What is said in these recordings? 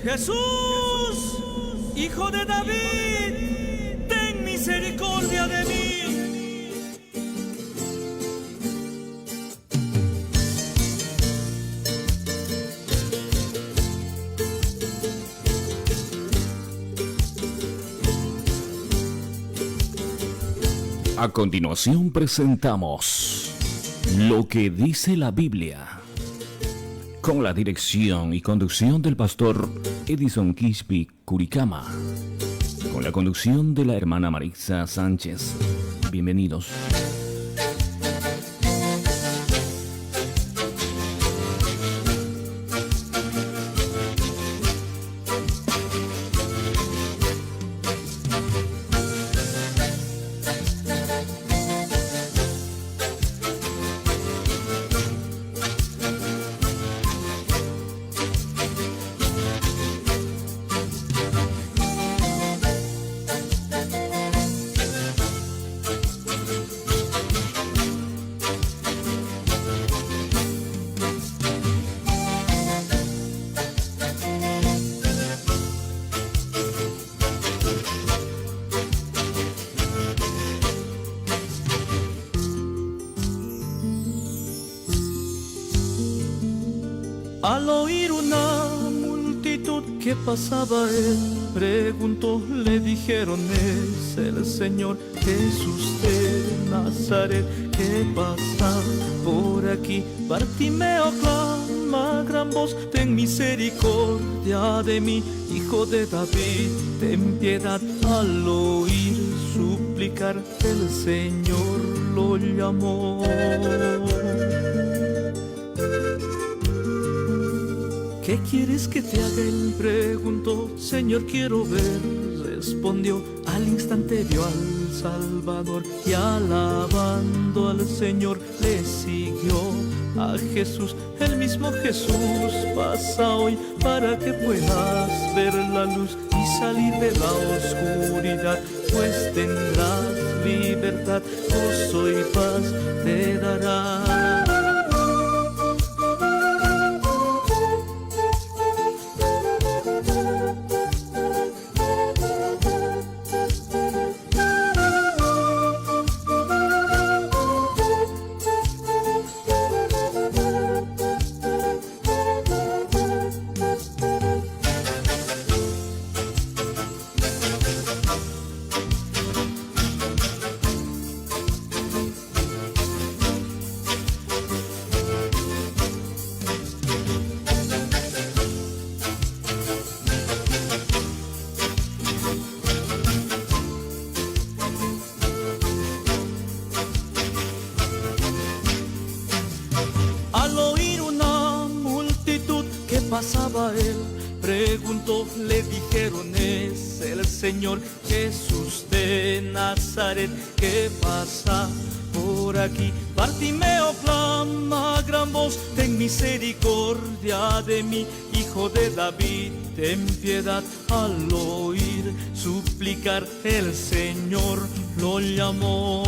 Jesús, Hijo de David, ten misericordia de mí. A continuación presentamos Lo que dice la Biblia, con la dirección y conducción del pastor Edison Quispe Curicama, con la conducción de la hermana Maritza Sánchez. Bienvenidos. Al oír una multitud que pasaba, él preguntó, le dijeron, es el Señor Jesús de Nazaret que pasa por aquí. Bartimeo clama a gran voz, ten misericordia de mí, Hijo de David, ten piedad. Al oír suplicar, el Señor lo llamó. ¿Qué quieres que te haga? Él preguntó. Señor, quiero ver, respondió. Al instante vio al Salvador y alabando al Señor le siguió. A Jesús, el mismo Jesús pasa hoy para que puedas ver la luz y salir de la oscuridad, pues tendrás libertad, gozo y paz te dará. Al oír una multitud que pasaba, él preguntó, le dijeron, es el Señor Jesús de Nazaret que pasa por aquí. Bartimeo clama a gran voz, ten misericordia de mí, Hijo de David, ten piedad. Al oír suplicar, el Señor lo llamó.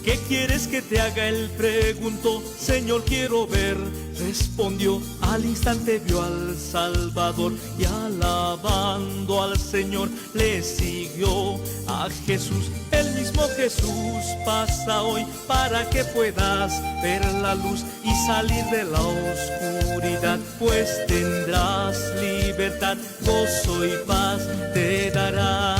¿Qué quieres que te haga? Él preguntó. Señor, quiero ver, respondió. Al instante vio al Salvador y alabando al Señor le siguió. A Jesús, el mismo Jesús pasa hoy para que puedas ver la luz y salir de la oscuridad, pues tendrás libertad, gozo y paz te dará.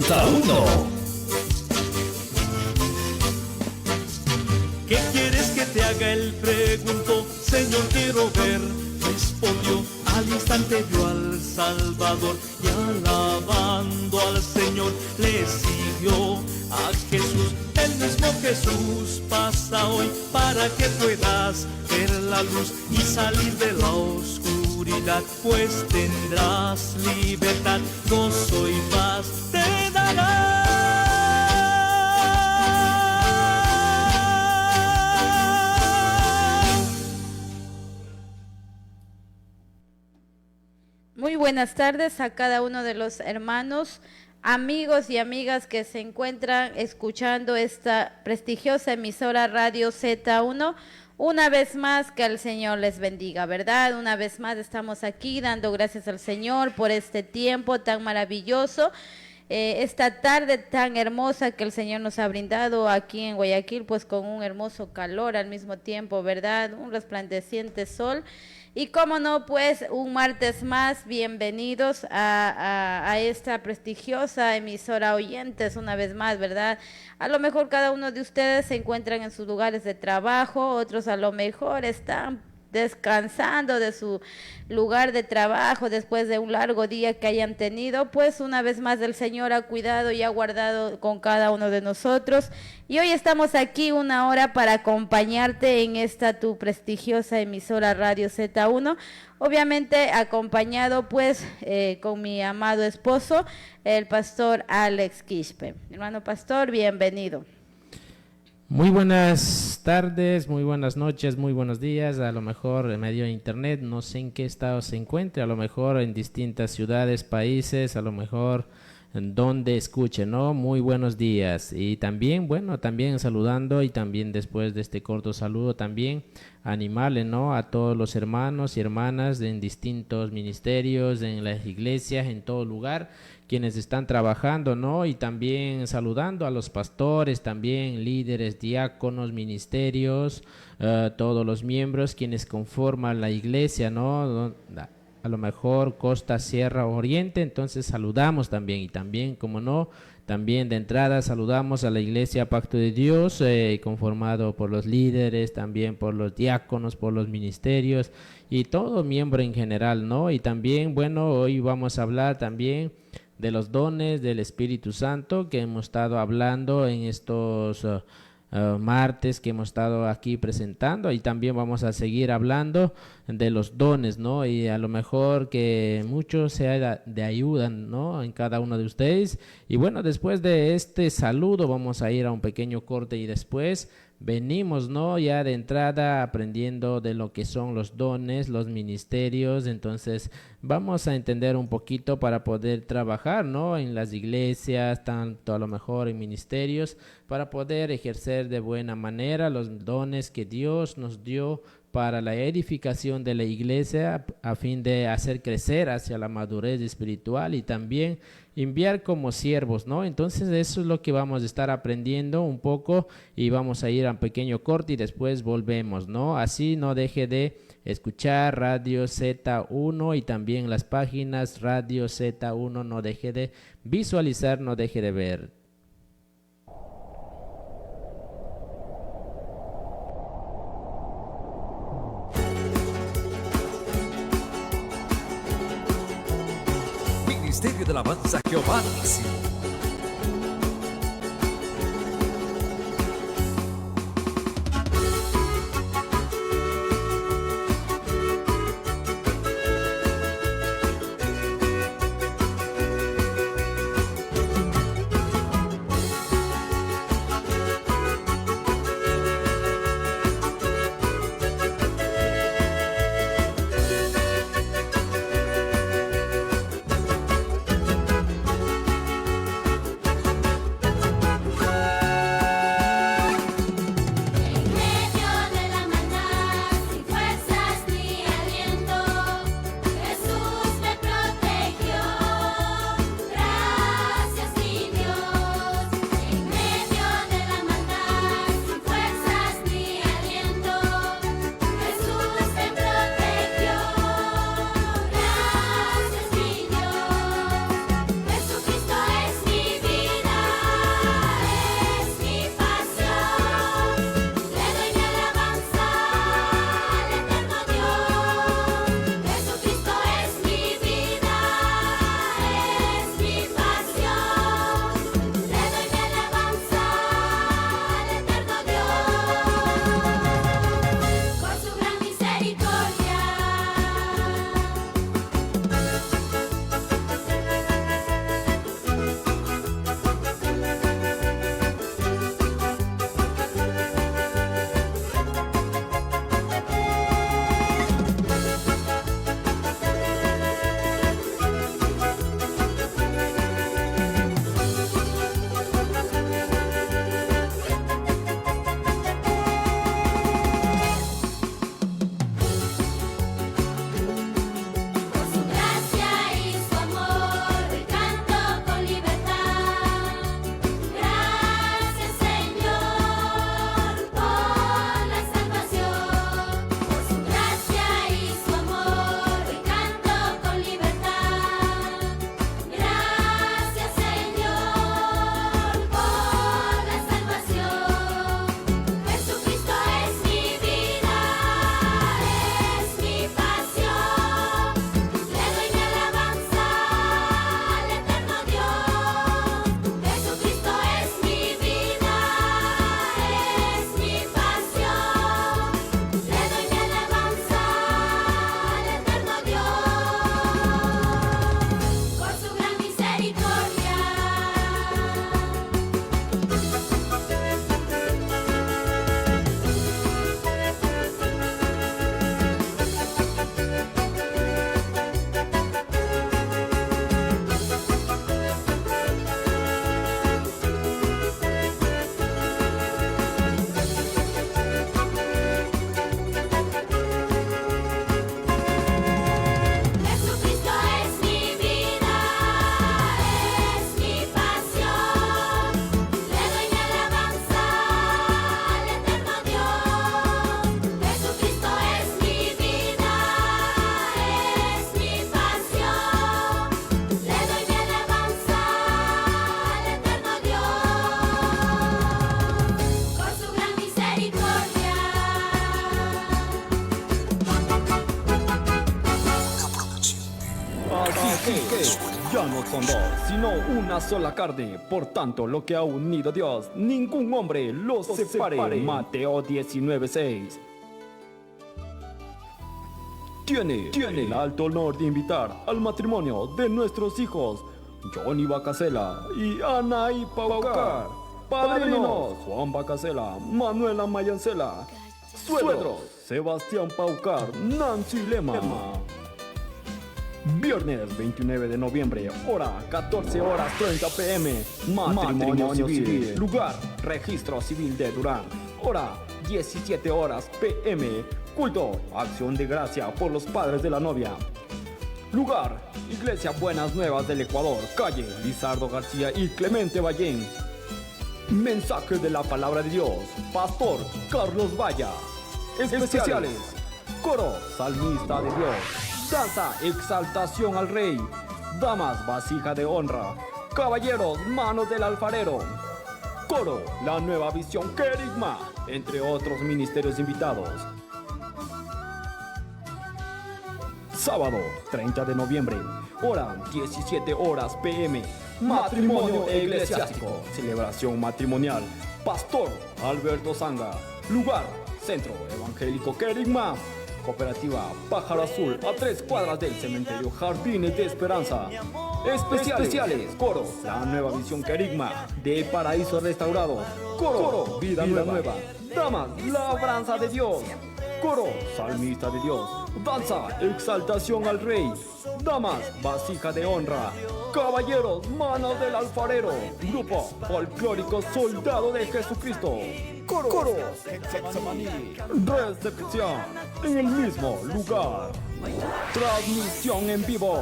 Z1. ¿Qué quieres que te haga? Él preguntó. Señor, quiero ver, respondió. al instante vio al Salvador y alabando al Señor le siguió a Jesús. El mismo Jesús pasa hoy para que puedas ver la luz y salir de la oscuridad, pues tendrás libertad, gozo y paz te dará. Muy buenas tardes a cada uno de los hermanos, amigos y amigas que se encuentran escuchando esta prestigiosa emisora Radio Z1. Una vez más que el Señor les bendiga, ¿verdad? Una vez más estamos aquí dando gracias al Señor por este tiempo tan maravilloso, esta tarde tan hermosa que el Señor nos ha brindado aquí en Guayaquil, pues con un hermoso calor al mismo tiempo, ¿verdad? Un resplandeciente sol. Y cómo no, pues un martes más, bienvenidos a esta prestigiosa emisora oyentes una vez más, ¿verdad? A lo mejor cada uno de ustedes se encuentran en sus lugares de trabajo, otros a lo mejor están descansando de su lugar de trabajo después de un largo día que hayan tenido. Pues una vez más el Señor ha cuidado y ha guardado con cada uno de nosotros, y hoy estamos aquí una hora para acompañarte en esta tu prestigiosa emisora Radio Z1, obviamente acompañado pues con mi amado esposo, el pastor Alex Quispe. Hermano pastor, bienvenido. Muy buenas tardes, muy buenas noches, muy buenos días. A lo mejor en medio de internet, no sé en qué estado se encuentre, a lo mejor en distintas ciudades, países, a lo mejor en donde escuche, ¿no? Muy buenos días. Y también, bueno, también saludando, y también después de este corto saludo también animarle, ¿no?, a todos los hermanos y hermanas en distintos ministerios, en las iglesias, en todo lugar, quienes están trabajando, ¿no? Y también saludando a los pastores, también líderes, diáconos, ministerios, todos los miembros quienes conforman la iglesia, ¿no? A lo mejor costa, sierra, oriente. Entonces saludamos también, y también, como no, también de entrada saludamos a la iglesia Pacto de Dios, conformado por los líderes, también por los diáconos, por los ministerios y todo miembro en general, ¿no? Y también, bueno, hoy vamos a hablar también de los dones del Espíritu Santo, que hemos estado hablando en estos martes que hemos estado aquí presentando, y también vamos a seguir hablando de los dones, ¿no? Y a lo mejor que mucho sea de ayuda, ¿no?, en cada uno de ustedes. Y bueno, después de este saludo vamos a ir a un pequeño corte y después venimos, ¿no?, ya de entrada aprendiendo de lo que son los dones, los ministerios. Entonces vamos a entender un poquito para poder trabajar, ¿no?, en las iglesias, tanto a lo mejor en ministerios, para poder ejercer de buena manera los dones que Dios nos dio para la edificación de la iglesia, a fin de hacer crecer hacia la madurez espiritual y también enviar como siervos, ¿no? Entonces eso es lo que vamos a estar aprendiendo un poco, y vamos a ir a un pequeño corte y después volvemos, ¿no? Así no deje de escuchar Radio Z1 y también las páginas Radio Z1, no deje de visualizar, no deje de ver. Ministerio de Alabanza Jehová Nissi. ya no son dos, sino una sola carne. Por tanto, lo que ha unido Dios, ningún hombre lo separe. Mateo 19:6. Tiene el alto honor de invitar al matrimonio de nuestros hijos Johnny Bacasela y Anaí Paucar. Padrinos: Juan Bacasela, Manuela Mayancela. Suegros: Sebastián Paucar, Nancy Lema. Viernes 29 de noviembre, hora 14:30 p.m. Matrimonio civil. Lugar: Registro Civil de Durán. Hora: 17:00 p.m. Culto: Acción de Gracia por los padres de la novia. Lugar: Iglesia Buenas Nuevas del Ecuador, calle Lizardo García y Clemente Ballén. Mensaje de la Palabra de Dios: Pastor Carlos Valla. Especiales: Coro Salmista de Dios. Danza Exaltación al Rey. Damas Vasija de Honra. Caballeros Manos del Alfarero. Coro La Nueva Visión Querigma, entre otros ministerios invitados. Sábado 30 de noviembre, hora 17:00 p.m. Matrimonio eclesiástico, celebración matrimonial. Pastor Alberto Zanga. Lugar: Centro Evangélico Querigma. Cooperativa Pájaro Azul, a 3 cuadras del cementerio Jardines de Esperanza. Especiales: Coro La Nueva Visión Querigma, de Paraíso Restaurado. Coro Vida Nueva. Damas Labranza de Dios. Coro Salmista de Dios. Danza Exaltación al Rey. Damas Vasija de Honra. Caballeros Manos del Alfarero. Grupo Folclórico Soldado de Jesucristo. Coro Getsemaní. Recepción en el mismo lugar. Transmisión en vivo: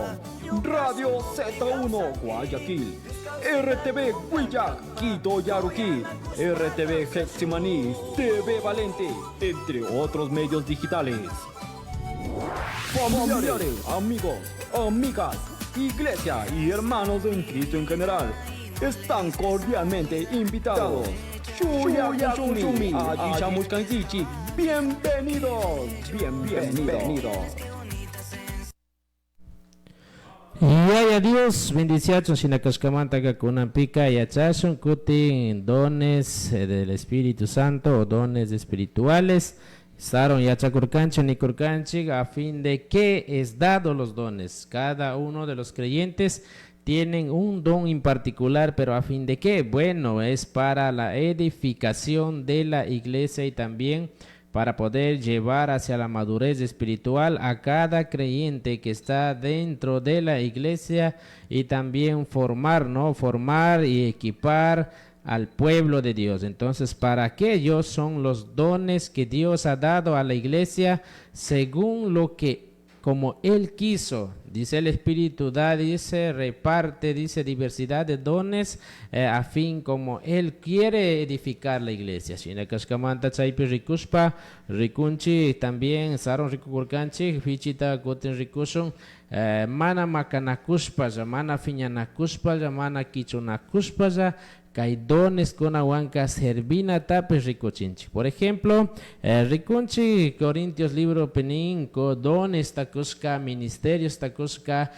Radio Z1 Guayaquil, RTV Huillac, Quito Yaruquí, RTV Getsemaní, TV Valente, entre otros medios digitales. Familiares, amigos, amigas, iglesia y hermanos en Cristo en general están cordialmente invitados. Bienvenidos. Y Dios, bendiciones sin acascamanta con una pica y achason cutin dones del Espíritu Santo o dones espirituales. Saron y achacurcancho ni curcanchi a fin de que es dado los dones. Cada uno de los creyentes tienen un don en particular, pero a fin de qué? Bueno, es para la edificación de la iglesia y también para poder llevar hacia la madurez espiritual a cada creyente que está dentro de la iglesia y también formar y equipar al pueblo de Dios. Entonces, para aquellos son los dones que Dios ha dado a la iglesia según lo que como Él quiso, dice el Espíritu, dice, reparte, dice, diversidad de dones, a fin como Él quiere edificar la iglesia. Shinakashkamanta chaypi rikuspa, rikunchi, también saron rikukurkanchi, fichita goten rikusun, mana makanakuspa, mana fiñanakuspa, mana kichunakuspa, hay dones con aguanca servina tapes ricochinchi. Por ejemplo, ricunchi Corintios libro peninco, dones tacusca, ministerios tacusca,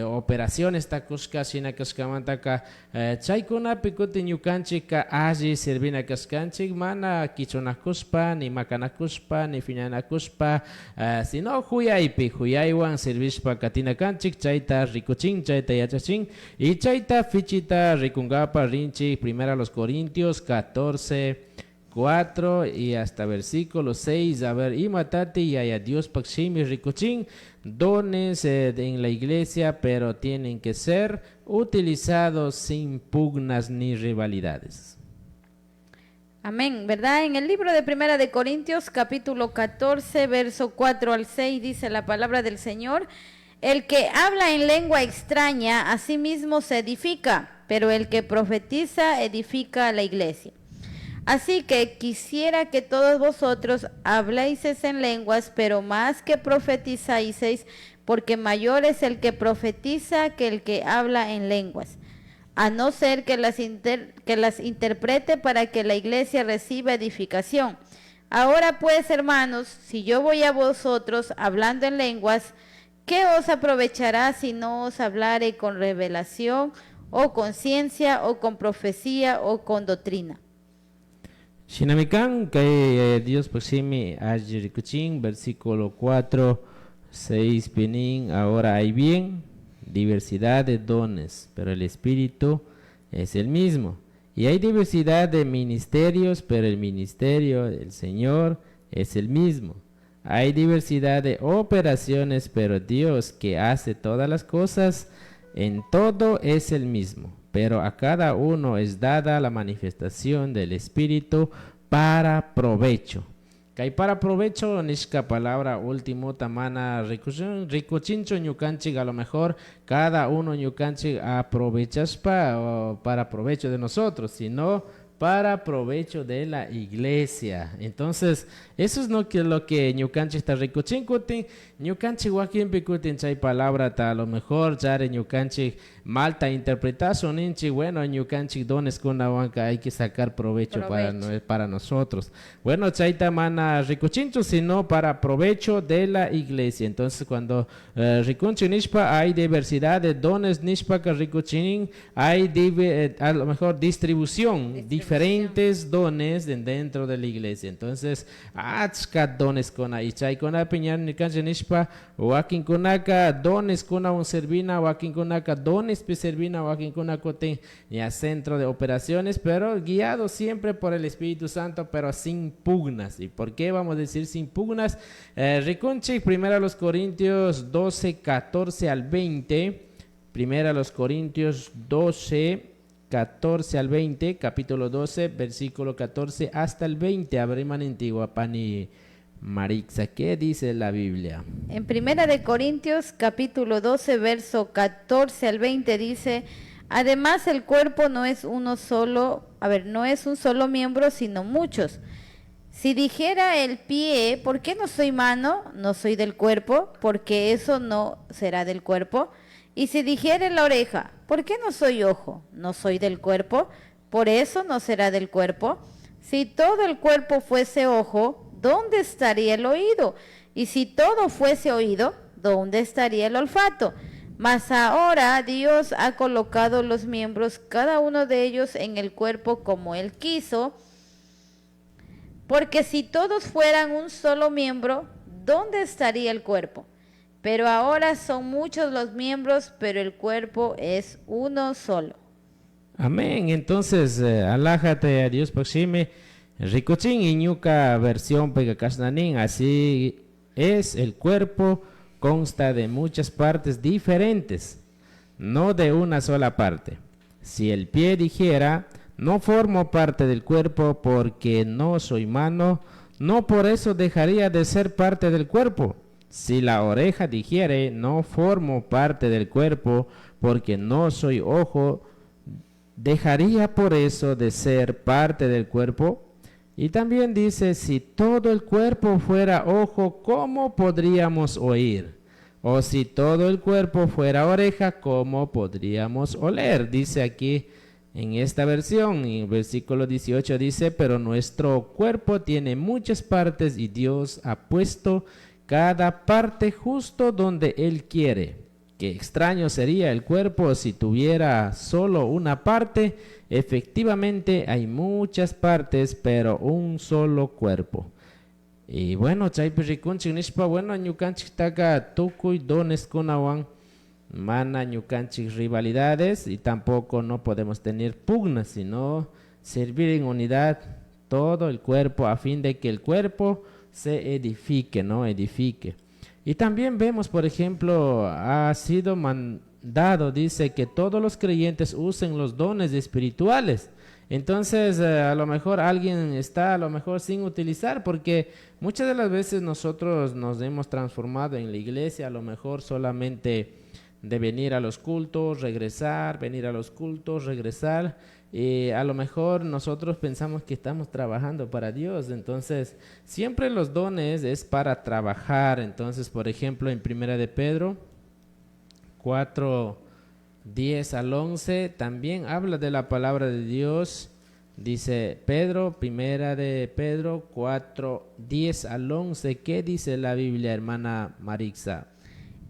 operaciones tacusca, sina cascamantaka, chaikuna picote ñucanchi ka allí servina cascanchi, mana kichonacuspa, ni macanacuspa, ni finanacuspa, sino huyaiwan servispa katina canchic, chaita ricochin, chaita yachachin, y chaita fichita ricungapa rinchi, primera los Corintios 14:4 y hasta versículo 6, a ver, y matati y a Dios paximi ricuchín, dones en la iglesia, pero tienen que ser utilizados sin pugnas ni rivalidades. Amén, ¿verdad? En el libro de Primera de Corintios, capítulo 14, verso 4 al 6, dice la palabra del Señor: el que habla en lengua extraña, a sí mismo se edifica, pero el que profetiza edifica a la iglesia. Así que quisiera que todos vosotros habléis en lenguas, pero más que profetizáis, porque mayor es el que profetiza que el que habla en lenguas, a no ser que las interprete para que la iglesia reciba edificación. Ahora pues, hermanos, si yo voy a vosotros hablando en lenguas, ¿Qué os aprovechará si no os hablare con revelación, o con ciencia, o con profecía, o con doctrina? Shinamikan, que Dios proxime a Jerikuchin, versículo 4, 6, Penin, ahora hay bien, diversidad de dones, pero el Espíritu es el mismo. Y hay diversidad de ministerios, pero el ministerio del Señor es el mismo. Hay diversidad de operaciones, pero Dios que hace todas las cosas, en todo es el mismo. Pero a cada uno es dada la manifestación del Espíritu para provecho. Kay para provecho, nishka palabra último tamana ricochincho ñucanchik, a lo mejor cada uno ñucanchik aprovechas para provecho de nosotros, sino para provecho de la iglesia. Entonces, eso es lo que ñucanchik está ricochincutin, ñucanchik wakin picutin chay palabra ta a lo mejor chare ñucanchik malta interpretación inchi, bueno, ñucanchik dones con la banca hay que sacar provecho. Para nosotros. Bueno, chaita mana ricochincho, sino para provecho de la iglesia. Entonces, cuando ricochin nishpa hay diversidad de dones nishpa que ricochin, hay a lo mejor distribución, diferentes dones dentro de la iglesia. Entonces, achka dones con ahí chay con la piñar nicanche nishpa, wakin kunaka dones con un servina, wakin kunaka dones servina, wakin kunaka ten ya centro de operaciones, pero guiado siempre por el Espíritu Santo, pero sin pugnas. ¿Y por qué vamos a decir sin pugnas? Riconchi, 1 Corintios 12, 14 al 20. 1 Corintios 12, 14 al 20, capítulo 12, versículo 14 hasta el 20. Abriman antigua pani Marixa, ¿qué dice la Biblia? En 1 Corintios capítulo 12, verso 14 al 20 dice: además el cuerpo no es uno solo, no es un solo miembro, sino muchos. Si dijera el pie, ¿por qué no soy mano? No soy del cuerpo, porque eso no será del cuerpo. Y si dijera la oreja, ¿por qué no soy ojo? No soy del cuerpo, por eso no será del cuerpo. Si todo el cuerpo fuese ojo, ¿dónde estaría el oído? Y si todo fuese oído, ¿dónde estaría el olfato? Mas ahora Dios ha colocado los miembros, cada uno de ellos, en el cuerpo como Él quiso. Porque si todos fueran un solo miembro, ¿dónde estaría el cuerpo? Pero ahora son muchos los miembros, pero el cuerpo es uno solo. Amén. Entonces, alájate a Dios proxime. Ricochín y ñuca versión pegacasnanín, así es el cuerpo, consta de muchas partes diferentes, no de una sola parte. Si el pie dijera, no formo parte del cuerpo porque no soy mano, no por eso dejaría de ser parte del cuerpo. Si la oreja dijere, no formo parte del cuerpo porque no soy ojo, dejaría por eso de ser parte del cuerpo. Y también dice, si todo el cuerpo fuera ojo, ¿cómo podríamos oír? O si todo el cuerpo fuera oreja, ¿cómo podríamos oler? Dice aquí en esta versión, en el versículo 18 dice, pero nuestro cuerpo tiene muchas partes y Dios ha puesto cada parte justo donde Él quiere. Qué extraño sería el cuerpo si tuviera solo una parte. Efectivamente hay muchas partes, pero un solo cuerpo. Y bueno, chaypiricunchik nishpa, bueno, ñucanchik taka tukuy dones kunawan, mana ñucanchik rivalidades, y tampoco no podemos tener pugnas, sino servir en unidad todo el cuerpo a fin de que el cuerpo se edifique, ¿no? Edifique. Y también vemos, por ejemplo, ha sido mandado, dice, que todos los creyentes usen los dones espirituales. Entonces, a lo mejor alguien está a lo mejor sin utilizar, porque muchas de las veces nosotros nos hemos transformado en la iglesia, a lo mejor solamente de venir a los cultos, regresar, venir a los cultos, regresar. Y a lo mejor nosotros pensamos que estamos trabajando para Dios. Entonces siempre los dones es para trabajar. Entonces, por ejemplo, en 1 de Pedro 4, 10 al 11 también habla de la palabra de Dios. Dice Pedro, 1 de Pedro 4, 10 al 11. ¿Qué dice la Biblia, hermana Marixa?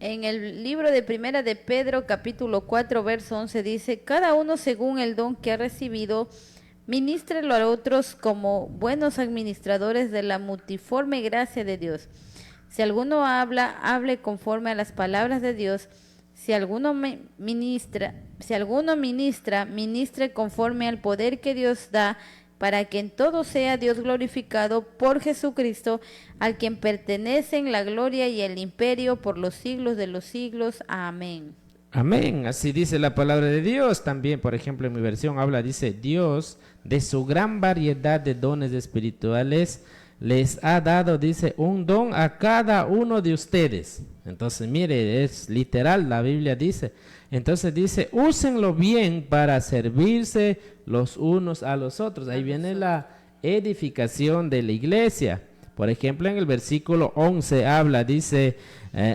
En el libro de Primera de Pedro, capítulo 4, verso 11, dice: cada uno según el don que ha recibido, ministrelo a otros como buenos administradores de la multiforme gracia de Dios. Si alguno habla, hable conforme a las palabras de Dios. Si alguno ministra, ministre conforme al poder que Dios da, para que en todo sea Dios glorificado por Jesucristo, al quien pertenecen la gloria y el imperio por los siglos de los siglos. Amén. Amén, así dice la palabra de Dios. También, por ejemplo, en mi versión dice: Dios, de su gran variedad de dones espirituales, les ha dado, dice, un don a cada uno de ustedes. Entonces, mire, es literal, la Biblia dice. Entonces dice: úsenlo bien para servirse los unos a los otros. Ahí viene la edificación de la iglesia. Por ejemplo, en el versículo 11 dice: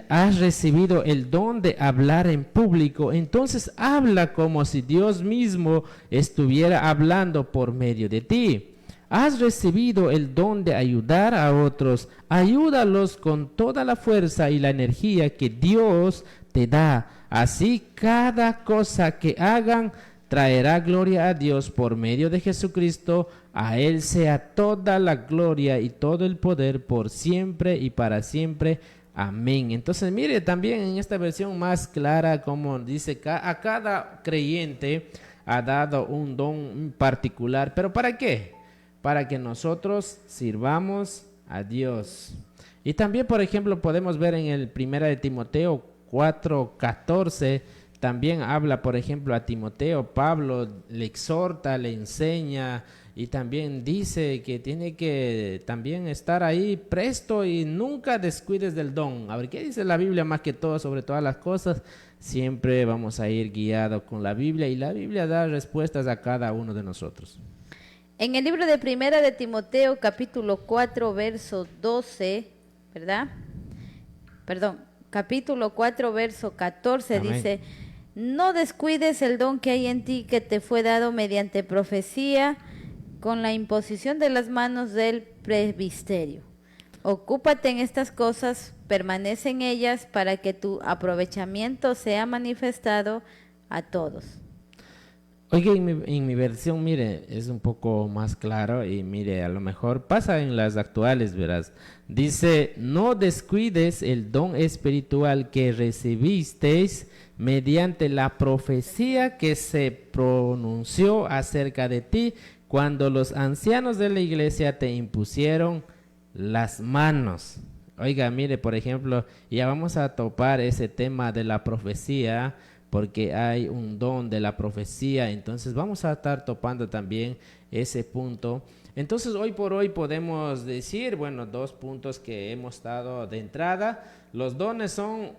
has recibido el don de hablar en público, entonces habla como si Dios mismo estuviera hablando por medio de ti. Has recibido el don de ayudar a otros, ayúdalos con toda la fuerza y la energía que Dios te da. Así cada cosa que hagan traerá gloria a Dios por medio de Jesucristo. A Él sea toda la gloria y todo el poder por siempre y para siempre. Amén. Entonces mire también en esta versión más clara como dice: a cada creyente ha dado un don particular. ¿Pero para qué? Para que nosotros sirvamos a Dios. Y también, por ejemplo, podemos ver en el 1 de Timoteo 4:14, también habla, por ejemplo, a Timoteo. Pablo le exhorta, le enseña y también dice que tiene que también estar ahí presto y nunca descuides del don. A ver, ¿qué dice la Biblia más que todo sobre todas las cosas? Siempre vamos a ir guiados con la Biblia y la Biblia da respuestas a cada uno de nosotros. En el libro de Primera de Timoteo, capítulo 4, verso 12, ¿verdad? Perdón, capítulo 4, verso 14, amén, dice: no descuides el don que hay en ti, que te fue dado mediante profecía, con la imposición de las manos del presbiterio. Ocúpate en estas cosas, permanece en ellas, para que tu aprovechamiento sea manifestado a todos. Oiga, en mi versión, mire, es un poco más claro y mire, a lo mejor pasa en las actuales, verás. Dice: no descuides el don espiritual que recibisteis mediante la profecía que se pronunció acerca de ti cuando los ancianos de la iglesia te impusieron las manos. Oiga, mire, por ejemplo, ya vamos a topar ese tema de la profecía, porque hay un don de la profecía, entonces vamos a estar topando también ese punto. Entonces hoy por hoy podemos decir, bueno, dos puntos que hemos dado de entrada: los dones son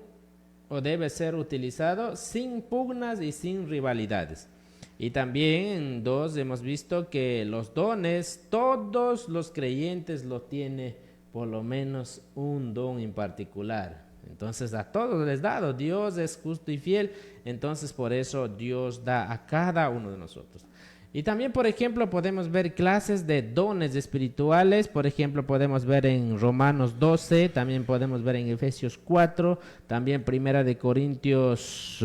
o debe ser utilizado sin pugnas y sin rivalidades. Y también dos, hemos visto que los dones, todos los creyentes lo tienen por lo menos un don en particular. Entonces a todos les dado, Dios es justo y fiel, entonces por eso Dios da a cada uno de nosotros. Y también, por ejemplo, podemos ver clases de dones espirituales. Por ejemplo, podemos ver en Romanos 12, también podemos ver en Efesios 4, también Primera de Corintios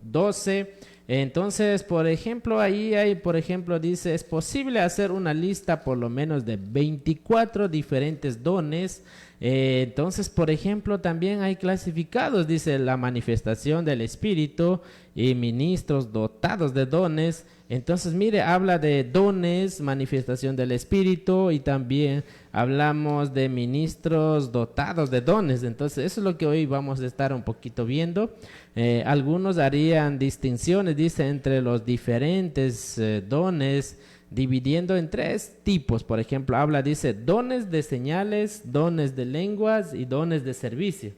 12. Entonces, por ejemplo, ahí hay, por ejemplo, dice: es posible hacer una lista por lo menos de 24 diferentes dones. Entonces, por ejemplo, también hay clasificados, dice: la manifestación del Espíritu y ministros dotados de dones. Entonces, mire, habla de dones, manifestación del Espíritu, y también hablamos de ministros dotados de dones. Entonces, eso es lo que hoy vamos a estar un poquito viendo. Algunos harían distinciones, dice, entre los diferentes dones, dividiendo en tres tipos. Por ejemplo, dice, dones de señales, dones de lenguas y dones de servicio.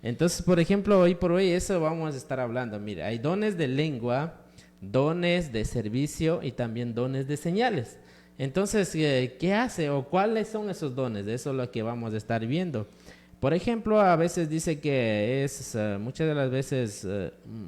Entonces, por ejemplo, hoy por hoy eso vamos a estar hablando. Mira, hay dones de lengua, dones de servicio y también dones de señales. Entonces, ¿qué hace o cuáles son esos dones? Eso es lo que vamos a estar viendo. Por ejemplo, a veces dice que es muchas de las veces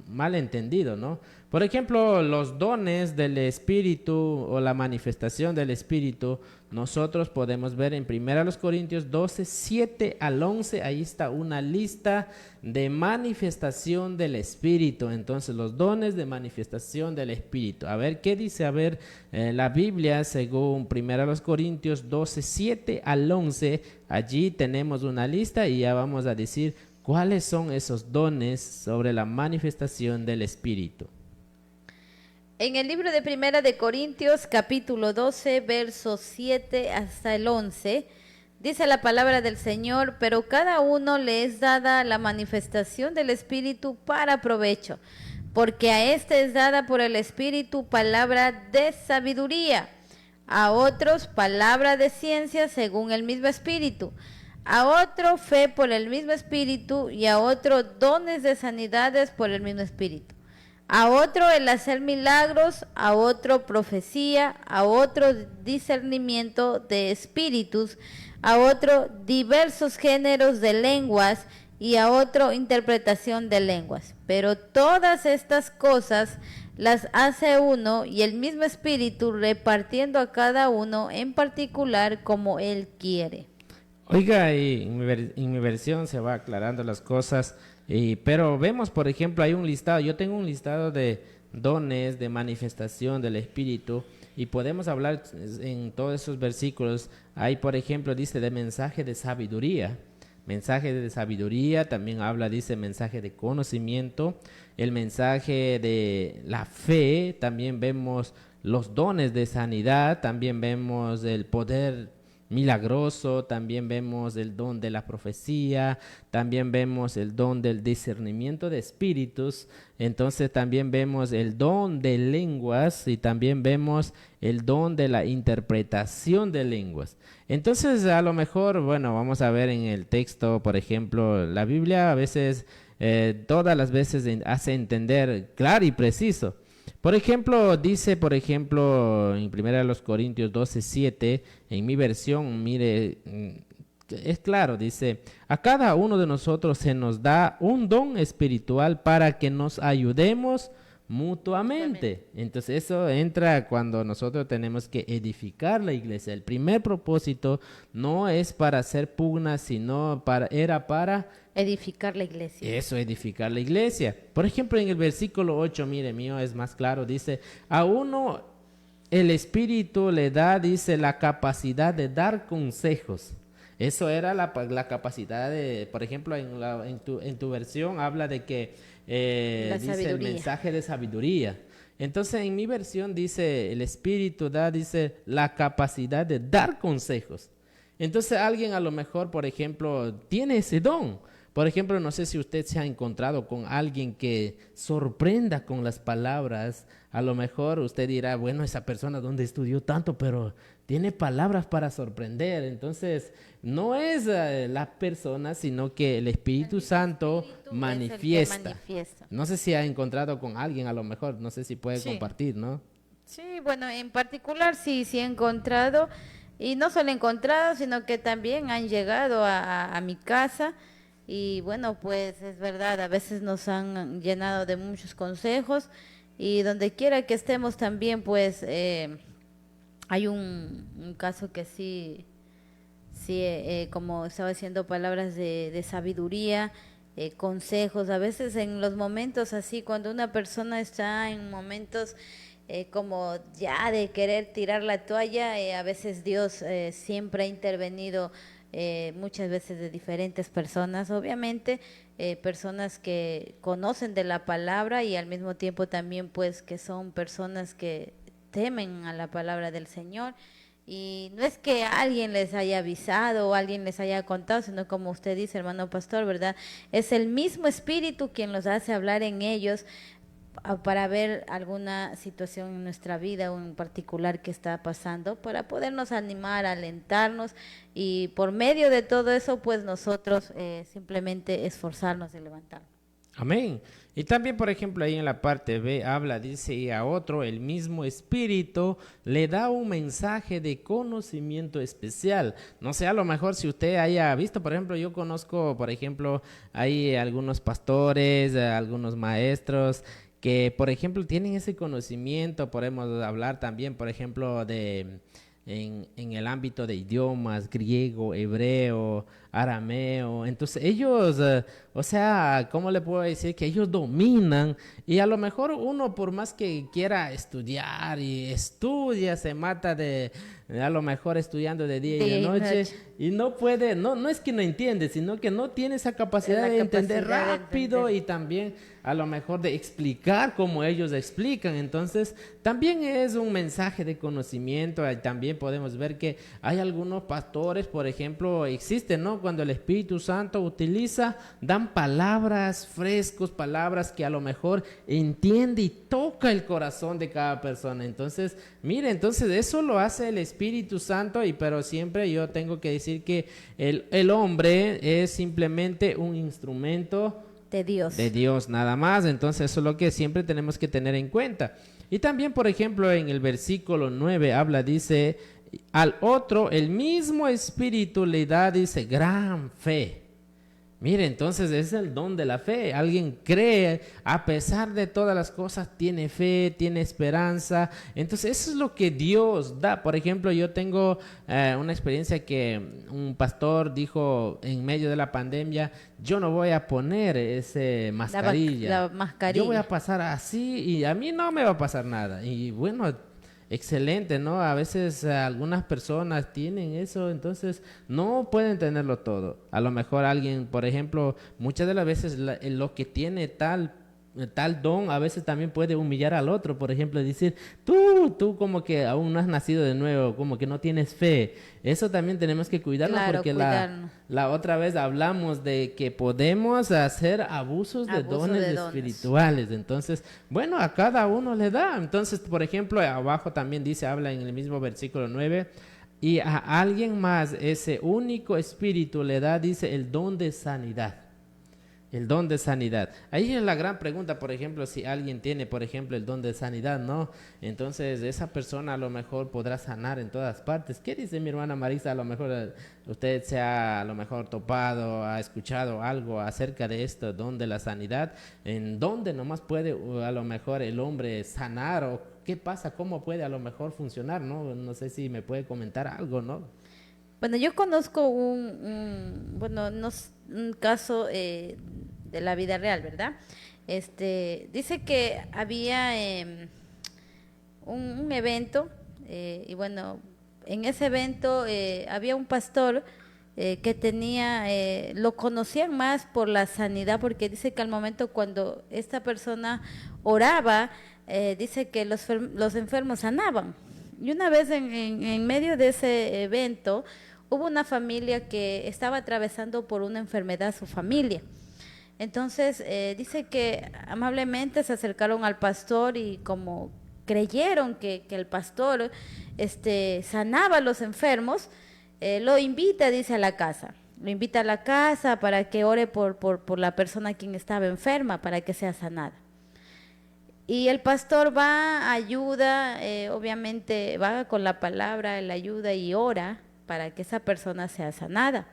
mal entendido, ¿no? Por ejemplo, los dones del Espíritu o la manifestación del Espíritu nosotros podemos ver en 1 Corintios 12, 7 al 11, ahí está una lista de manifestación del Espíritu. Entonces, los dones de manifestación del Espíritu. A ver, ¿qué dice? A ver, la Biblia, según 1 Corintios 12, 7 al 11, allí tenemos una lista y ya vamos a decir cuáles son esos dones sobre la manifestación del Espíritu. En el libro de Primera de Corintios, capítulo 12, versos 7 hasta el 11, dice la palabra del Señor: pero cada uno le es dada la manifestación del Espíritu para provecho, porque a este es dada por el Espíritu palabra de sabiduría, a otros palabra de ciencia según el mismo Espíritu, a otro fe por el mismo Espíritu, y a otro dones de sanidades por el mismo Espíritu, a otro el hacer milagros, a otro profecía, a otro discernimiento de espíritus, a otro diversos géneros de lenguas, y a otro interpretación de lenguas. Pero todas estas cosas las hace uno y el mismo Espíritu, repartiendo a cada uno en particular como Él quiere. Oiga, y en mi versión se va aclarando las cosas, pero vemos, por ejemplo, hay un listado, yo tengo un listado de dones de manifestación del Espíritu, y podemos hablar en todos esos versículos. Ahí, por ejemplo, dice de mensaje de sabiduría. Mensaje de sabiduría, también habla, dice mensaje de conocimiento, el mensaje de la fe, también vemos los dones de sanidad, también vemos el poder milagroso, también vemos el don de la profecía, también vemos el don del discernimiento de espíritus, entonces también vemos el don de lenguas y también vemos el don de la interpretación de lenguas. Entonces, a lo mejor, bueno, vamos a ver en el texto, por ejemplo, la Biblia a veces, todas las veces hace entender claro y preciso. Por ejemplo, dice, por ejemplo, en 1 Corintios 12, 7, en mi versión, mire, es claro, dice: a cada uno de nosotros se nos da un don espiritual para que nos ayudemos mutuamente. Entonces eso entra cuando nosotros tenemos que edificar la iglesia. El primer propósito no es para hacer pugnas, sino era para edificar la iglesia. Eso, edificar la iglesia. Por ejemplo, en el versículo 8, mire, mío es más claro, dice: a uno el Espíritu le da, dice, la capacidad de dar consejos. Eso era la capacidad de, por ejemplo, en tu versión habla de que dice el mensaje de sabiduría. Entonces, en mi versión dice, el Espíritu da, dice, la capacidad de dar consejos. Entonces, alguien a lo mejor, por ejemplo, tiene ese don. Por ejemplo, no sé si usted se ha encontrado con alguien que sorprenda con las palabras. A lo mejor usted dirá, bueno, esa persona ¿dónde estudió tanto? Pero tiene palabras para sorprender. Entonces, no es la persona, sino que el Espíritu Santo manifiesta. No sé si ha encontrado con alguien, a lo mejor, no sé si puede compartir, ¿no? Sí, bueno, en particular sí he encontrado, y no solo he encontrado, sino que también han llegado a mi casa. Y bueno, pues es verdad, a veces nos han llenado de muchos consejos, y donde quiera que estemos también, pues hay un caso que sí, como estaba diciendo, palabras de sabiduría, consejos, a veces en los momentos así, cuando una persona está en momentos como ya de querer tirar la toalla, a veces Dios siempre ha intervenido, muchas veces de diferentes personas, obviamente, personas que conocen de la palabra y al mismo tiempo también pues que son personas que temen a la palabra del Señor. Y no es que alguien les haya avisado o alguien les haya contado, sino como usted dice, hermano pastor, ¿verdad? Es el mismo Espíritu quien los hace hablar en ellos para ver alguna situación en nuestra vida o en particular que está pasando, para podernos animar, alentarnos, y por medio de todo eso pues nosotros simplemente esforzarnos y levantarnos. Amén. Y también, por ejemplo, ahí en la parte B habla, dice, y a otro el mismo Espíritu le da un mensaje de conocimiento especial. No sé, a lo mejor si usted haya visto, por ejemplo, yo conozco, por ejemplo, hay algunos pastores, algunos maestros que, por ejemplo, tienen ese conocimiento. Podemos hablar también, por ejemplo, de en el ámbito de idiomas, griego, hebreo, arameo. Entonces ellos, o sea, ¿cómo le puedo decir? Que ellos dominan, y a lo mejor uno, por más que quiera estudiar y estudia, se mata de a lo mejor estudiando de día y de noche, y no puede, no es que no entiende, sino que no tiene esa capacidad de entender rápido, y también a lo mejor de explicar como ellos explican. Entonces también es un mensaje de conocimiento. Y también podemos ver que hay algunos pastores, por ejemplo, existen, ¿no? Cuando el Espíritu Santo utiliza, dan palabras frescos, palabras que a lo mejor entiende y toca el corazón de cada persona. Entonces, mire, entonces eso lo hace el Espíritu Santo, pero siempre yo tengo que decir que el hombre es simplemente un instrumento de Dios. De Dios, nada más. Entonces eso es lo que siempre tenemos que tener en cuenta. Y también, por ejemplo, en el versículo 9 dice, al otro el mismo Espíritu le da, dice, gran fe. Mire, entonces es el don de la fe. Alguien cree, a pesar de todas las cosas, tiene fe, tiene esperanza. Entonces eso es lo que Dios da. Por ejemplo, yo tengo una experiencia que un pastor dijo en medio de la pandemia: yo no voy a poner ese mascarilla. La mascarilla. Yo voy a pasar así y a mí no me va a pasar nada. Y bueno, excelente, ¿no? A veces algunas personas tienen eso, entonces no pueden tenerlo todo. A lo mejor alguien, por ejemplo, muchas de las veces lo que tiene tal don, a veces también puede humillar al otro. Por ejemplo, decir, tú como que aún no has nacido de nuevo, como que no tienes fe. Eso también tenemos que cuidarnos, claro, porque la otra vez hablamos de que podemos hacer abusos de dones espirituales. Entonces, bueno, a cada uno le da. Entonces, por ejemplo, abajo también dice, habla en el mismo versículo 9, y a alguien más ese único espíritu le da, dice, el don de sanidad. El don de sanidad. Ahí es la gran pregunta, por ejemplo, si alguien tiene, por ejemplo, el don de sanidad, ¿no? Entonces, esa persona a lo mejor podrá sanar en todas partes. ¿Qué dice mi hermana Marisa? A lo mejor usted se ha a lo mejor topado, ha escuchado algo acerca de esto, don de la sanidad. ¿En dónde nomás puede a lo mejor el hombre sanar? ¿O qué pasa? ¿Cómo puede a lo mejor funcionar? No sé si me puede comentar algo, ¿no? Bueno, yo conozco un caso de la vida real, ¿verdad? Dice que había un evento, y bueno, en ese evento había un pastor que tenía, lo conocían más por la sanidad, porque dice que al momento cuando esta persona oraba, dice que los enfermos sanaban. Y una vez en medio de ese evento, hubo una familia que estaba atravesando por una enfermedad, su familia. Entonces, dice que amablemente se acercaron al pastor, y como creyeron que el pastor sanaba a los enfermos, lo invita, dice, a la casa. Lo invita a la casa para que ore por la persona quien estaba enferma, para que sea sanada. Y el pastor va, ayuda, obviamente va con la palabra, la ayuda y ora para que esa persona sea sanada.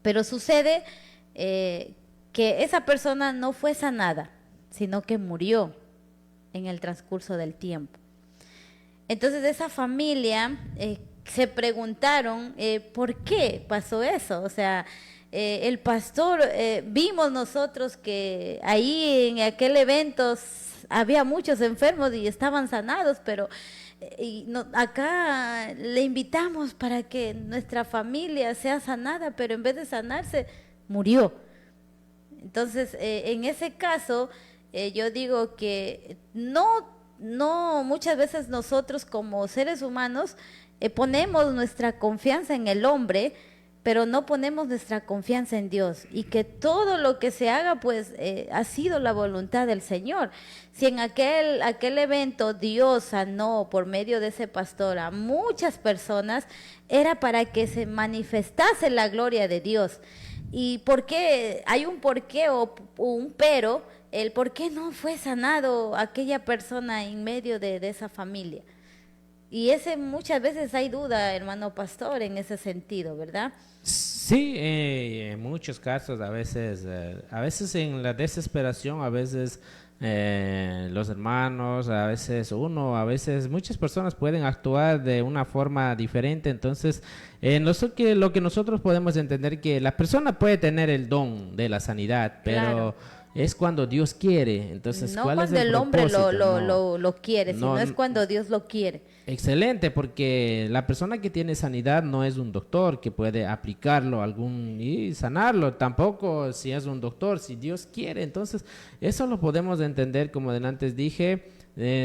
Pero sucede que esa persona no fue sanada, sino que murió en el transcurso del tiempo. Entonces esa familia se preguntaron ¿por qué pasó eso? O sea, el pastor, vimos nosotros que ahí en aquel evento había muchos enfermos y estaban sanados, pero acá le invitamos para que nuestra familia sea sanada, pero en vez de sanarse, murió. Entonces, en ese caso, yo digo que no muchas veces nosotros como seres humanos ponemos nuestra confianza en el hombre, pero no ponemos nuestra confianza en Dios, y que todo lo que se haga pues ha sido la voluntad del Señor. Si en aquel evento Dios sanó por medio de ese pastor a muchas personas, era para que se manifestase la gloria de Dios. ¿Y por qué? Hay un porqué o un pero, el por qué no fue sanado aquella persona en medio de esa familia. Y muchas veces hay duda, hermano pastor, en ese sentido, ¿verdad? Sí, en muchos casos, a veces en la desesperación, a veces los hermanos, a veces uno, a veces muchas personas pueden actuar de una forma diferente. Entonces, lo que nosotros podemos entender que la persona puede tener el don de la sanidad, pero Claro. es cuando Dios quiere. Entonces, No ¿cuál es cuando el hombre propósito? lo quiere, No, sino es cuando Dios lo quiere. Excelente, porque la persona que tiene sanidad no es un doctor que puede aplicarlo y sanarlo. Tampoco si es un doctor, si Dios quiere. Entonces, eso lo podemos entender, como de antes dije,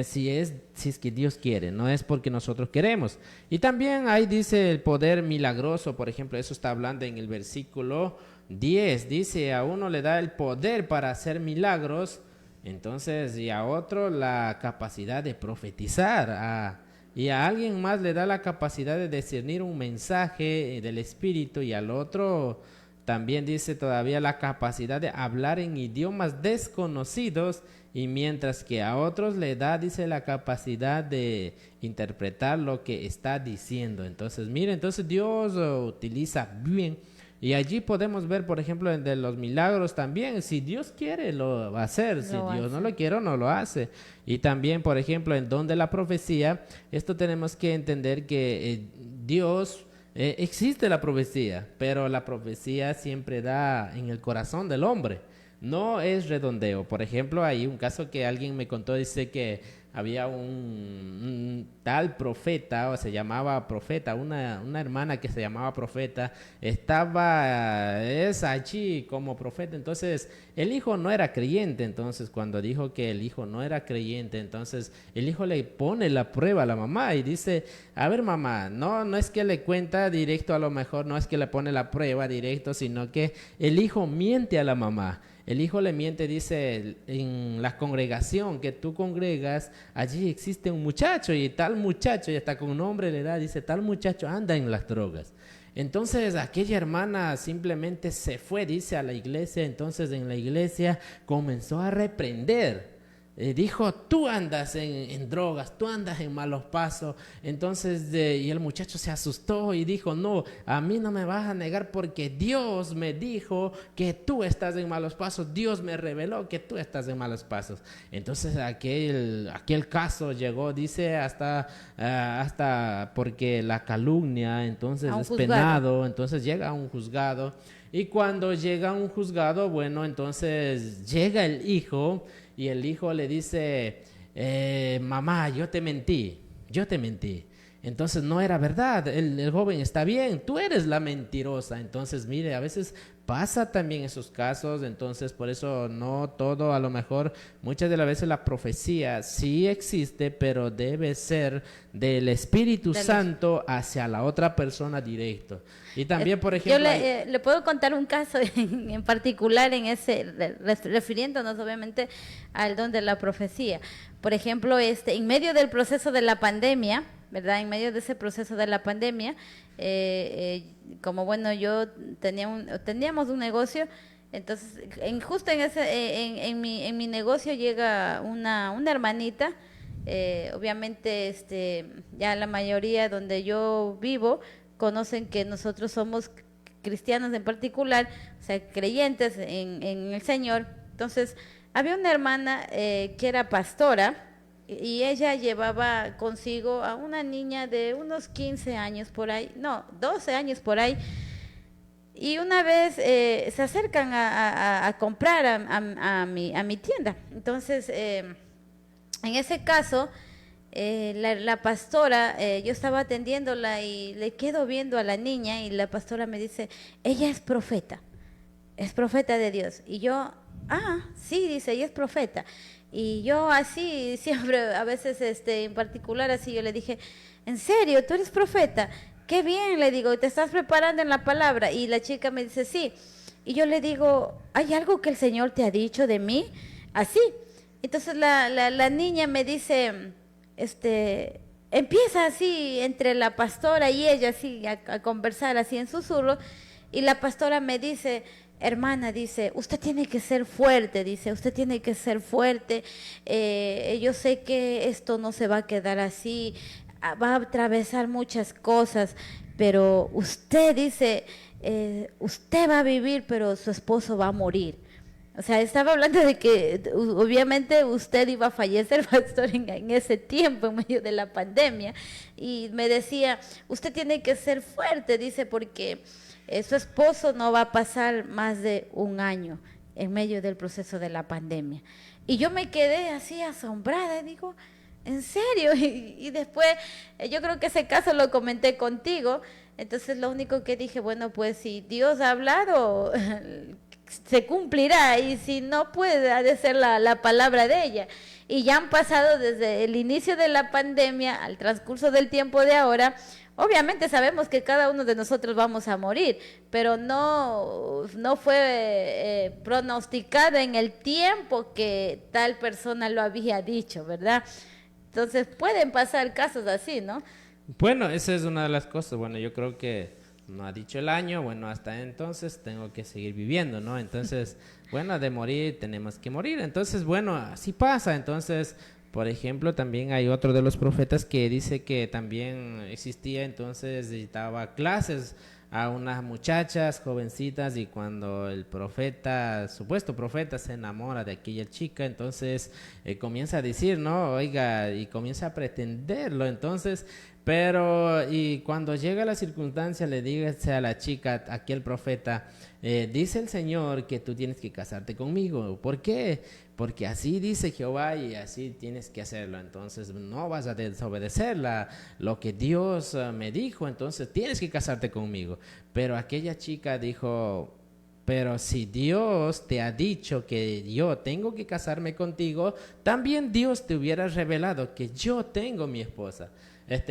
si es que Dios quiere, no es porque nosotros queremos. Y también ahí dice el poder milagroso, por ejemplo, eso está hablando en el versículo 10. Dice, a uno le da el poder para hacer milagros, entonces, y a otro la capacidad de profetizar, y a alguien más le da la capacidad de discernir un mensaje del Espíritu, y al otro también dice todavía la capacidad de hablar en idiomas desconocidos, y mientras que a otros le da, dice, la capacidad de interpretar lo que está diciendo. Entonces, mire, entonces Dios utiliza bien. Y allí podemos ver, por ejemplo, de los milagros también, si Dios quiere lo va a hacer, si Dios no lo quiere no lo hace. Y también, por ejemplo, en don de la profecía, esto tenemos que entender que Dios, existe la profecía, pero la profecía siempre da en el corazón del hombre, no es redondeo. Por ejemplo, hay un caso que alguien me contó, dice que había un tal profeta, o se llamaba profeta, una hermana que se llamaba profeta, es allí como profeta. Entonces el hijo no era creyente. Entonces cuando dijo que el hijo no era creyente, entonces el hijo le pone la prueba a la mamá y dice, a ver mamá, no es que le cuenta directo, a lo mejor no es que le pone la prueba directo, sino que el hijo miente a la mamá. El hijo le miente, dice, en la congregación que tú congregas, allí existe un muchacho, y tal muchacho, y hasta con nombre le da, dice, tal muchacho anda en las drogas. Entonces aquella hermana simplemente se fue, dice, a la iglesia. Entonces en la iglesia comenzó a reprender. Dijo, tú andas en drogas, tú andas en malos pasos. Entonces, y el muchacho se asustó y dijo, no, a mí no me vas a negar porque Dios me dijo que tú estás en malos pasos. Dios me reveló que tú estás en malos pasos. Entonces aquel caso llegó, dice, hasta porque la calumnia, entonces es penado. Entonces llega a un juzgado. Y cuando llega a un juzgado, bueno, entonces llega el hijo. Y el hijo le dice, mamá, yo te mentí. Entonces no era verdad, el joven está bien, tú eres la mentirosa. Entonces mire, a veces pasa también esos casos. Entonces por eso no todo, a lo mejor muchas de las veces la profecía sí existe, pero debe ser del Espíritu Santo hacia la otra persona directo. Y también, por ejemplo, yo le puedo contar un caso en particular, refiriéndonos obviamente al don de la profecía. Por ejemplo, en medio del proceso de la pandemia, ¿verdad? En medio de ese proceso de la pandemia, como bueno, teníamos un negocio. Entonces, justo en mi negocio llega una hermanita. Obviamente, ya la mayoría donde yo vivo conocen que nosotros somos cristianos en particular, o sea, creyentes en el Señor. Entonces, había una hermana que era pastora, y ella llevaba consigo a una niña de unos 15 años por ahí, no, 12 años por ahí. Y una vez se acercan a comprar a mi tienda. Entonces, en ese caso, la pastora, yo estaba atendiéndola y le quedo viendo a la niña, y la pastora me dice, ella es profeta de Dios. Y yo, sí, dice, ella es profeta. Y yo así, siempre, a veces en particular así, yo le dije, ¿en serio? ¿Tú eres profeta? Qué bien, le digo, ¿te estás preparando en la palabra? Y la chica me dice, sí. Y yo le digo, ¿hay algo que el Señor te ha dicho de mí? Así. Entonces la niña me dice, empieza así entre la pastora y ella, así, a conversar así en susurro. Y la pastora me dice, hermana, dice, usted tiene que ser fuerte, dice, usted tiene que ser fuerte. Yo sé que esto no se va a quedar así, va a atravesar muchas cosas, pero usted dice, usted va a vivir, pero su esposo va a morir. O sea, estaba hablando de que obviamente usted iba a fallecer, pastor, en ese tiempo, en medio de la pandemia. Y me decía, usted tiene que ser fuerte, dice, porque su esposo no va a pasar más de un año en medio del proceso de la pandemia. Y yo me quedé así asombrada, digo, ¿en serio? Y después, yo creo que ese caso lo comenté contigo. Entonces lo único que dije, bueno, pues si Dios ha hablado, se cumplirá, y si no, puede ha de ser la palabra de ella. Y ya han pasado desde el inicio de la pandemia al transcurso del tiempo de ahora. Obviamente sabemos que cada uno de nosotros vamos a morir, pero no fue pronosticado en el tiempo que tal persona lo había dicho, ¿verdad? Entonces pueden pasar casos así, ¿no? Bueno, esa es una de las cosas. Bueno, yo creo que no ha dicho el año, bueno, hasta entonces tengo que seguir viviendo, ¿no? Entonces, bueno, de morir tenemos que morir. Entonces, bueno, así pasa. Entonces, por ejemplo, también hay otro de los profetas que dice que también existía, entonces daba clases a unas muchachas jovencitas, y cuando el profeta, supuesto profeta, se enamora de aquella chica, entonces comienza a decir, no, oiga, y comienza a pretenderlo, entonces, pero, y cuando llega la circunstancia, le dice a la chica, aquel profeta, dice el Señor que tú tienes que casarte conmigo. ¿Por qué? Porque así dice Jehová y así tienes que hacerlo. Entonces no vas a desobedecer lo que Dios me dijo, entonces tienes que casarte conmigo. Pero aquella chica dijo, pero si Dios te ha dicho que yo tengo que casarme contigo, también Dios te hubiera revelado que yo tengo mi esposa.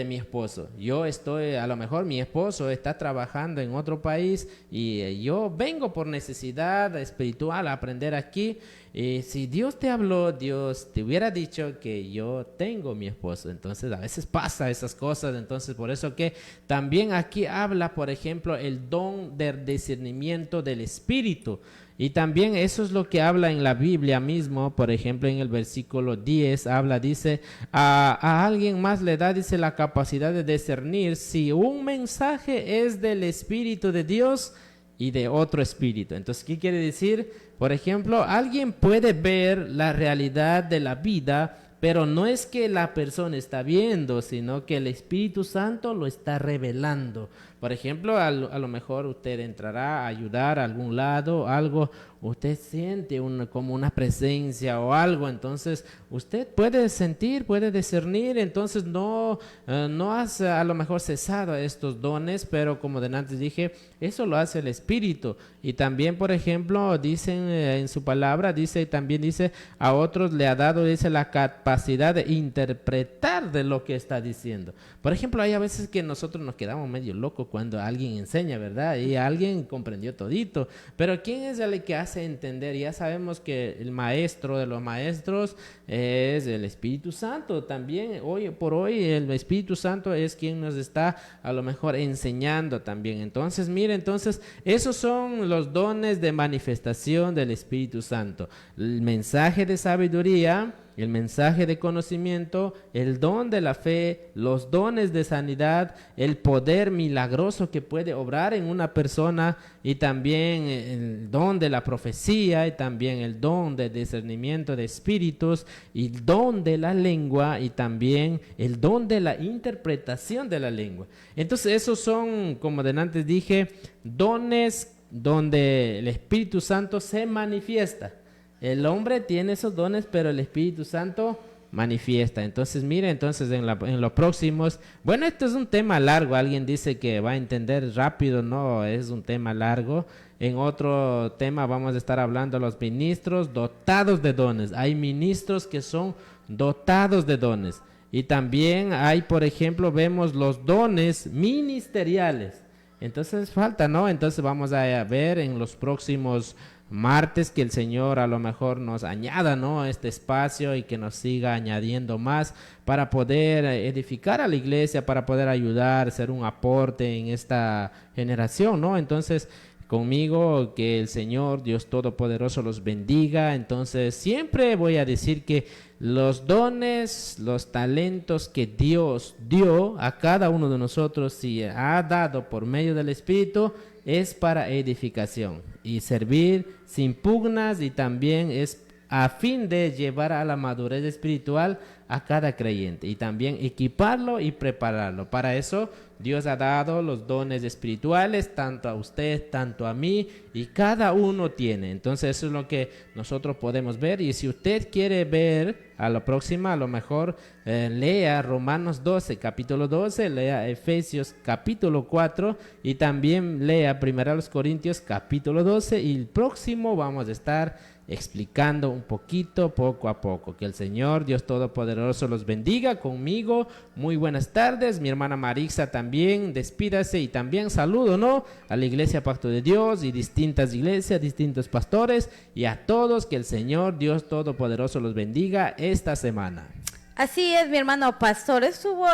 Mi esposo, yo estoy, a lo mejor mi esposo está trabajando en otro país y yo vengo por necesidad espiritual a aprender aquí. Y si Dios te habló, Dios te hubiera dicho que yo tengo mi esposo. Entonces a veces pasa esas cosas. Entonces por eso que también aquí habla, por ejemplo, el don del discernimiento del Espíritu. Y también eso es lo que habla en la Biblia mismo, por ejemplo en el versículo 10, dice, a alguien más le da, dice, la capacidad de discernir si un mensaje es del Espíritu de Dios y de otro espíritu. Entonces, ¿qué quiere decir? Por ejemplo, alguien puede ver la realidad de la vida, pero no es que la persona está viendo, sino que el Espíritu Santo lo está revelando. Por ejemplo, a lo mejor usted entrará a ayudar a algún lado, algo, usted siente como una presencia o algo, entonces usted puede sentir, puede discernir, entonces no has a lo mejor cesado estos dones, pero como de antes dije, eso lo hace el Espíritu. Y también, por ejemplo, dicen en su palabra, también dice, a otros le ha dado, dice, la capacidad de interpretar de lo que está diciendo. Por ejemplo, hay a veces que nosotros nos quedamos medio locos cuando alguien enseña, ¿verdad? Y alguien comprendió todito, pero ¿quién es el que hace entender? Ya sabemos que el maestro de los maestros es el Espíritu Santo. También hoy por hoy el Espíritu Santo es quien nos está a lo mejor enseñando también. Entonces, mire, entonces esos son los dones de manifestación del Espíritu Santo: el mensaje de sabiduría, el mensaje de conocimiento, el don de la fe, los dones de sanidad, el poder milagroso que puede obrar en una persona, y también el don de la profecía, y también el don de discernimiento de espíritus, y el don de la lengua, y también el don de la interpretación de la lengua. Entonces esos son, como de antes dije, dones donde el Espíritu Santo se manifiesta. El hombre tiene esos dones, pero el Espíritu Santo manifiesta. Entonces, mire, entonces en los próximos, bueno, esto es un tema largo. Alguien dice que va a entender rápido, no, es un tema largo. En otro tema vamos a estar hablando de los ministros dotados de dones. Hay ministros que son dotados de dones. Y también hay, por ejemplo, vemos los dones ministeriales. Entonces falta, ¿no? Entonces vamos a ver en los próximos martes que el Señor a lo mejor nos añada, ¿no?, este espacio, y que nos siga añadiendo más para poder edificar a la iglesia, para poder ayudar, ser un aporte en esta generación, ¿no? Entonces, conmigo, que el Señor Dios Todopoderoso los bendiga. Entonces, siempre voy a decir que los dones, los talentos que Dios dio a cada uno de nosotros, si ha dado por medio del Espíritu, es para edificación y servir sin pugnas, y también es a fin de llevar a la madurez espiritual a cada creyente y también equiparlo y prepararlo. Para eso Dios ha dado los dones espirituales, tanto a usted, tanto a mí, y cada uno tiene. Entonces eso es lo que nosotros podemos ver, y si usted quiere ver a la próxima, a lo mejor lea Romanos 12, capítulo 12, lea Efesios capítulo 4 y también lea 1 Corintios capítulo 12, y el próximo vamos a estar explicando un poquito, poco a poco. Que el Señor Dios Todopoderoso los bendiga conmigo. Muy buenas tardes. Mi hermana Marixa también, despídase, y también saludo, ¿no?, a la Iglesia Pacto de Dios y distintas iglesias, distintos pastores, y a todos. Que el Señor Dios Todopoderoso los bendiga esta semana. Así es, mi hermano pastor, estuvo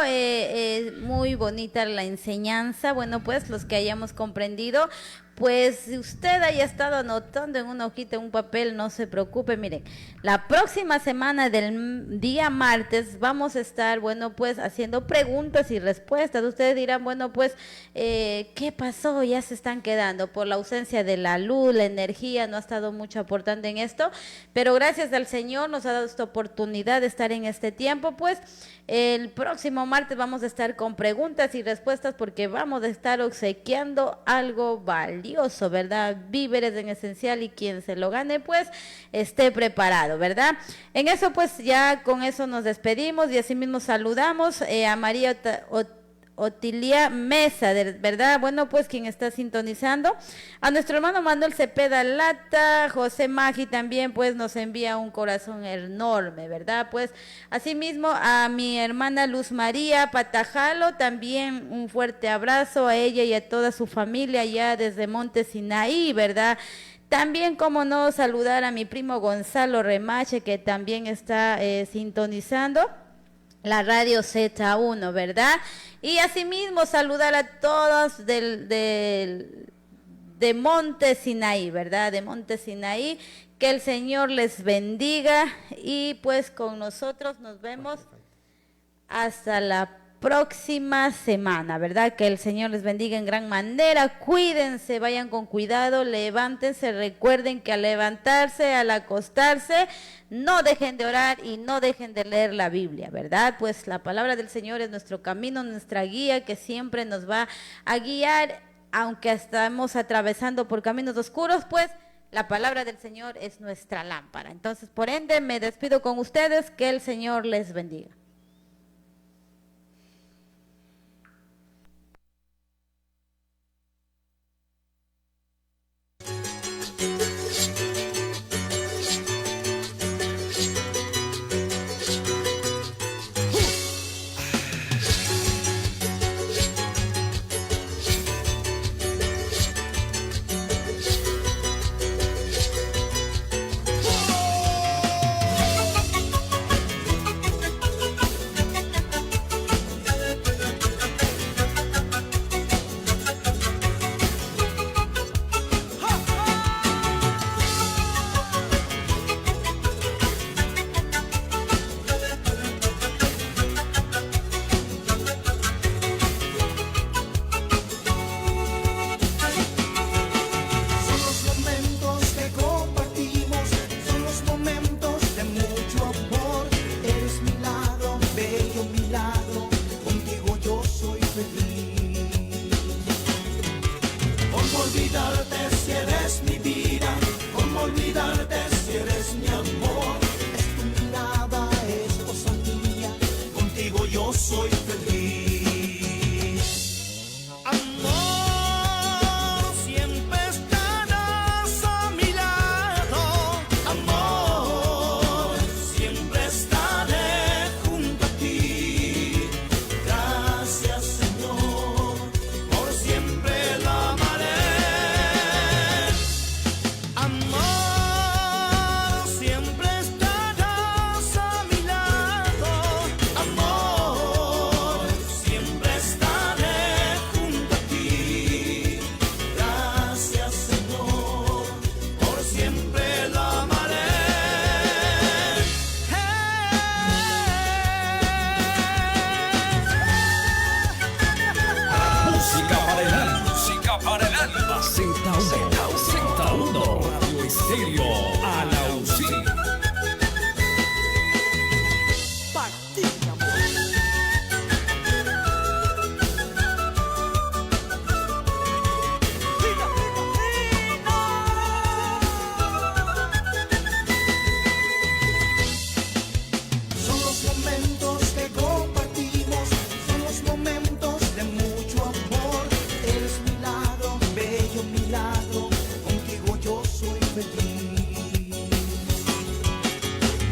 muy bonita la enseñanza. Bueno, pues los que hayamos comprendido, pues si usted haya estado anotando en una hojita, en un papel, no se preocupe. Miren, la próxima semana del día martes vamos a estar, bueno, pues haciendo preguntas y respuestas. Ustedes dirán, bueno, pues, ¿qué pasó? Ya se están quedando por la ausencia de la luz, la energía, no ha estado mucho aportando en esto, pero gracias al Señor nos ha dado esta oportunidad de estar en este tiempo. Pues el próximo martes vamos a estar con preguntas y respuestas, porque vamos a estar obsequiando algo valioso, ¿verdad? Víveres en esencial, y quien se lo gane, pues, esté preparado, ¿verdad? En eso, pues, ya con eso nos despedimos, y así mismo saludamos a María Otilia Mesa, ¿verdad? Bueno, pues quien está sintonizando, a nuestro hermano Manuel Cepeda Lata, José Magi también, pues nos envía un corazón enorme, ¿verdad? Pues asimismo a mi hermana Luz María Patajalo, también un fuerte abrazo a ella y a toda su familia allá desde Monte Sinaí, ¿verdad? También, como no, saludar a mi primo Gonzalo Remache, que también está sintonizando la radio Z1, ¿verdad? Y asimismo saludar a todos de Monte Sinaí, ¿verdad? De Monte Sinaí, que el Señor les bendiga, y pues con nosotros nos vemos hasta la próxima semana, ¿verdad? Que el Señor les bendiga en gran manera. Cuídense, vayan con cuidado, levántense, recuerden que al levantarse, al acostarse, no dejen de orar y no dejen de leer la Biblia, ¿verdad? Pues la palabra del Señor es nuestro camino, nuestra guía, que siempre nos va a guiar, aunque estamos atravesando por caminos oscuros, pues la palabra del Señor es nuestra lámpara. Entonces, por ende, me despido con ustedes, que el Señor les bendiga.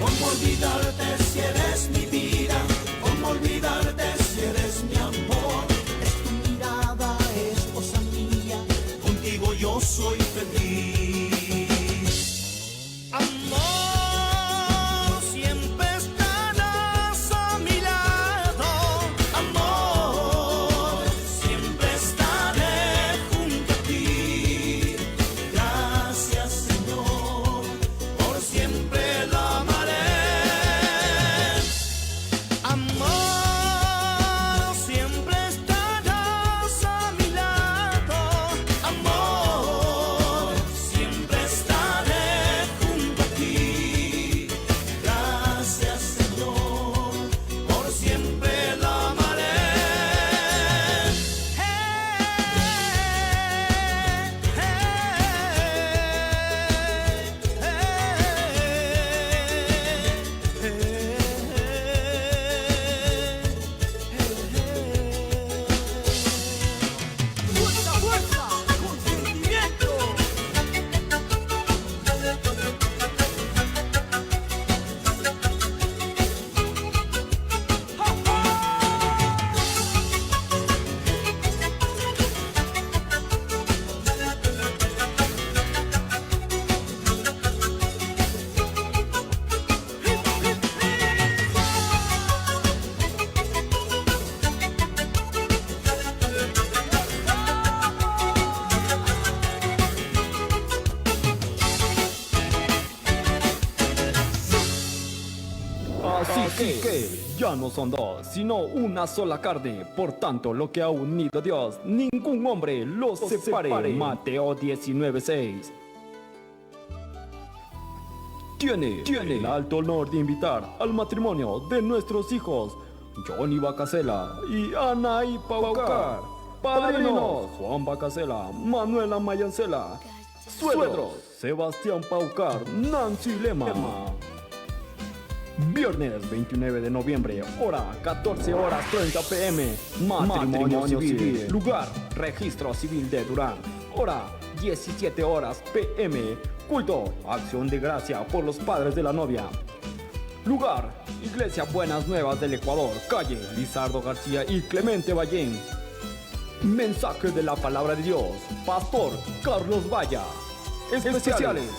¿Cómo olvidarte si eres mi vida? ¿Cómo olvidarte si eres mi amor? Es tu mirada, esposa mía, contigo yo soy feliz. Amor, siempre estarás a mi lado. Amor, siempre estaré junto a ti. Gracias, Señor, por siempre la amaré. Amor, siempre estarás a mi lado. Amor, siempre estaré junto a ti. Gracias, Señor, por siempre la amaré. ¡Fuerza, fuerza! ¡Con sentimiento! Así que ya no son dos, sino una sola carne. Por tanto, lo que ha unido Dios, ningún hombre los separe. Mateo 19:6. Tiene el alto honor de invitar al matrimonio de nuestros hijos Johnny Bacasela y Anaí Paucar. Padrinos: Juan Bacasela, Manuela Mayancela. Suegros: Sebastián Paucar, Nancy Lema. Viernes 29 de noviembre, hora 14 horas 30 pm, matrimonio civil. Lugar: Registro Civil de Durán. Hora: 17 horas pm. Culto: Acción de Gracia por los padres de la novia. Lugar: Iglesia Buenas Nuevas del Ecuador, calle Lizardo García y Clemente Ballén. Mensaje de la Palabra de Dios: Pastor Carlos Valla. Especiales: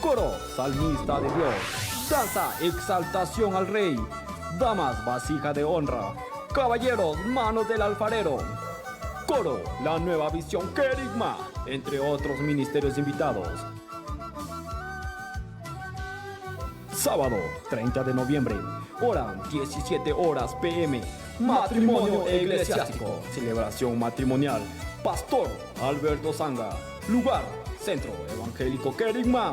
Coro Salmista de Dios. Danza Exaltación al Rey. Damas Vasija de Honra. Caballeros Manos del Alfarero. Coro La Nueva Visión Querigma, entre otros ministerios invitados. Sábado 30 de noviembre, hora 17 horas pm, matrimonio eclesiástico, celebración matrimonial. Pastor Alberto Sanga. Lugar: Centro Evangélico Querigma.